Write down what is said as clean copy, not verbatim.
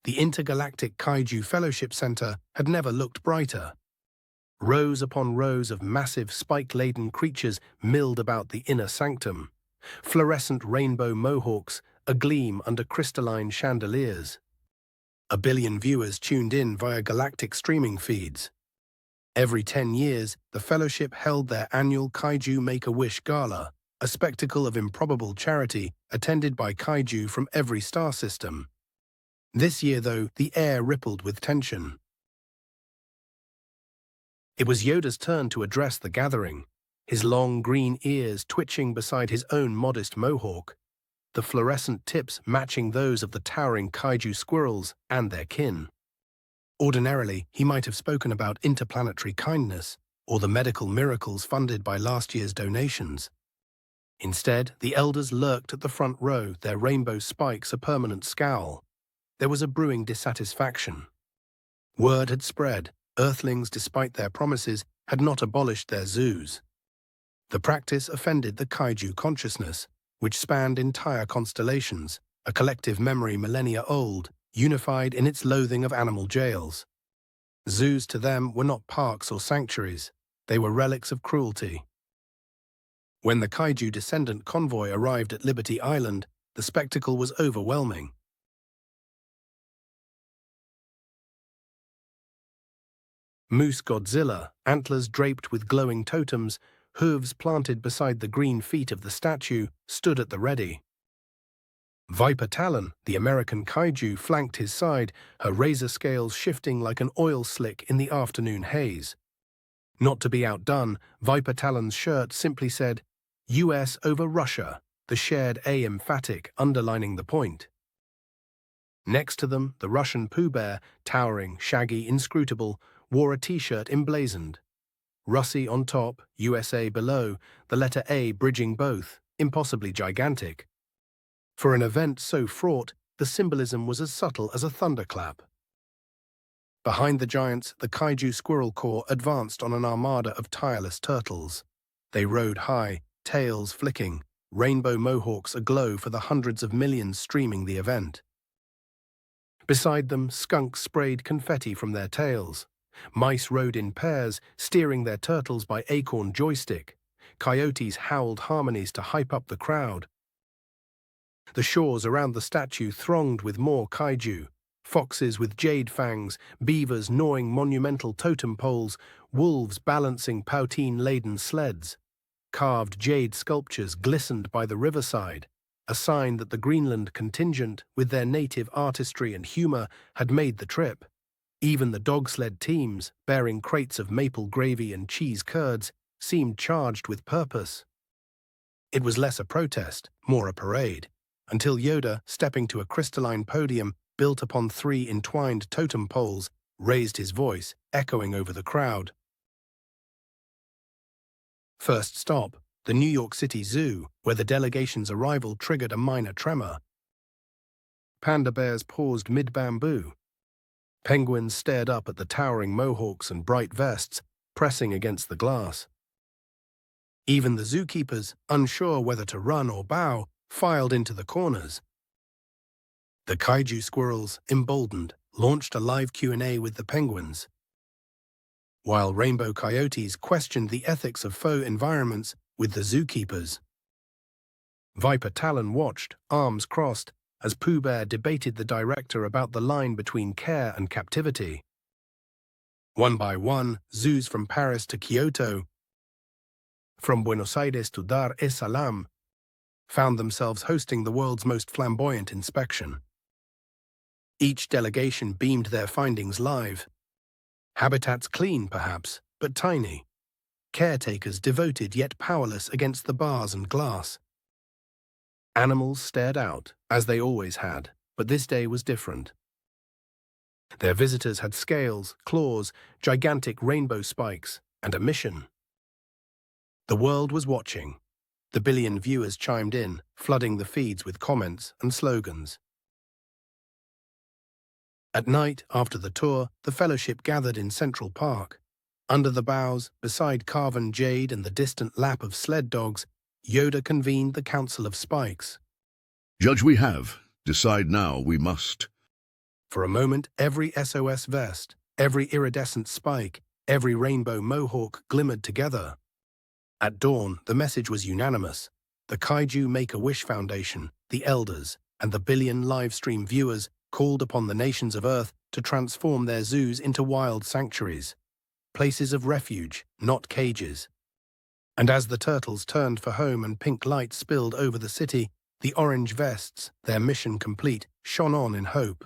The Intergalactic Kaiju Fellowship Center had never looked brighter. Rows upon rows of massive spike-laden creatures milled about the inner sanctum, fluorescent rainbow mohawks agleam under crystalline chandeliers. A billion viewers tuned in via galactic streaming feeds. Every 10 years, the Fellowship held their annual Kaiju Make-A-Wish Gala, a spectacle of improbable charity attended by kaiju from every star system. This year, though, the air rippled with tension. It was Yoda's turn to address the gathering, his long green ears twitching beside his own modest mohawk, the fluorescent tips matching those of the towering kaiju squirrels and their kin. Ordinarily, he might have spoken about interplanetary kindness or the medical miracles funded by last year's donations. Instead, the elders lurked at the front row, their rainbow spikes a permanent scowl. There was a brewing dissatisfaction. Word had spread. Earthlings, despite their promises, had not abolished their zoos. The practice offended the kaiju consciousness, which spanned entire constellations, a collective memory millennia old, unified in its loathing of animal jails. Zoos to them were not parks or sanctuaries. They were relics of cruelty. When the kaiju descendant convoy arrived at Liberty Island, the spectacle was overwhelming. Moose Godzilla, antlers draped with glowing totems, hooves planted beside the green feet of the statue, stood at the ready. Viper Talon, the American kaiju, flanked his side, her razor scales shifting like an oil slick in the afternoon haze. Not to be outdone, Viper Talon's shirt simply said, US over Russia, the shared A emphatic underlining the point. Next to them, the Russian Pooh Bear, towering, shaggy, inscrutable, wore a T-shirt emblazoned. Russie on top, USA below, the letter A bridging both, impossibly gigantic. For an event so fraught, the symbolism was as subtle as a thunderclap. Behind the giants, the Kaiju Squirrel Corps advanced on an armada of tireless turtles. They rode high, tails flicking, rainbow mohawks aglow for the hundreds of millions streaming the event. Beside them, skunks sprayed confetti from their tails. Mice rode in pairs, steering their turtles by acorn joystick. Coyotes howled harmonies to hype up the crowd. The shores around the statue thronged with more kaiju. Foxes with jade fangs, beavers gnawing monumental totem poles, wolves balancing poutine-laden sleds. Carved jade sculptures glistened by the riverside, a sign that the Greenland contingent, with their native artistry and humor, had made the trip. Even the dog sled teams, bearing crates of maple gravy and cheese curds, seemed charged with purpose. It was less a protest, more a parade, until Yoda, stepping to a crystalline podium built upon 3 entwined totem poles, raised his voice, echoing over the crowd. First stop, the New York City Zoo, where the delegation's arrival triggered a minor tremor. Panda bears paused mid-bamboo. Penguins stared up at the towering mohawks and bright vests, pressing against the glass. Even the zookeepers, unsure whether to run or bow, filed into the corners. The kaiju squirrels, emboldened, launched a live Q&A with the penguins. While rainbow coyotes questioned the ethics of faux environments with the zookeepers. Viper Talon watched, arms crossed, as Pooh Bear debated the director about the line between care and captivity. One by one, zoos from Paris to Kyoto, from Buenos Aires to Dar es Salaam, found themselves hosting the world's most flamboyant inspection. Each delegation beamed their findings live. Habitats clean, perhaps, but tiny. Caretakers devoted yet powerless against the bars and glass. Animals stared out, as they always had, but this day was different. Their visitors had scales, claws, gigantic rainbow spikes, and a mission. The world was watching. The billion viewers chimed in, flooding the feeds with comments and slogans. At night, after the tour, the fellowship gathered in Central Park. Under the boughs, beside carven jade and the distant lap of sled dogs, Yoda convened the Council of Spikes. Judge we have, decide now we must. For a moment, every SOS vest, every iridescent spike, every rainbow mohawk glimmered together. At dawn, the message was unanimous. The Kaiju Make-A-Wish Foundation, the Elders, and the billion live-stream viewers called upon the nations of Earth to transform their zoos into wild sanctuaries, places of refuge, not cages. And as the turtles turned for home and pink light spilled over the city, the orange vests, their mission complete, shone on in hope.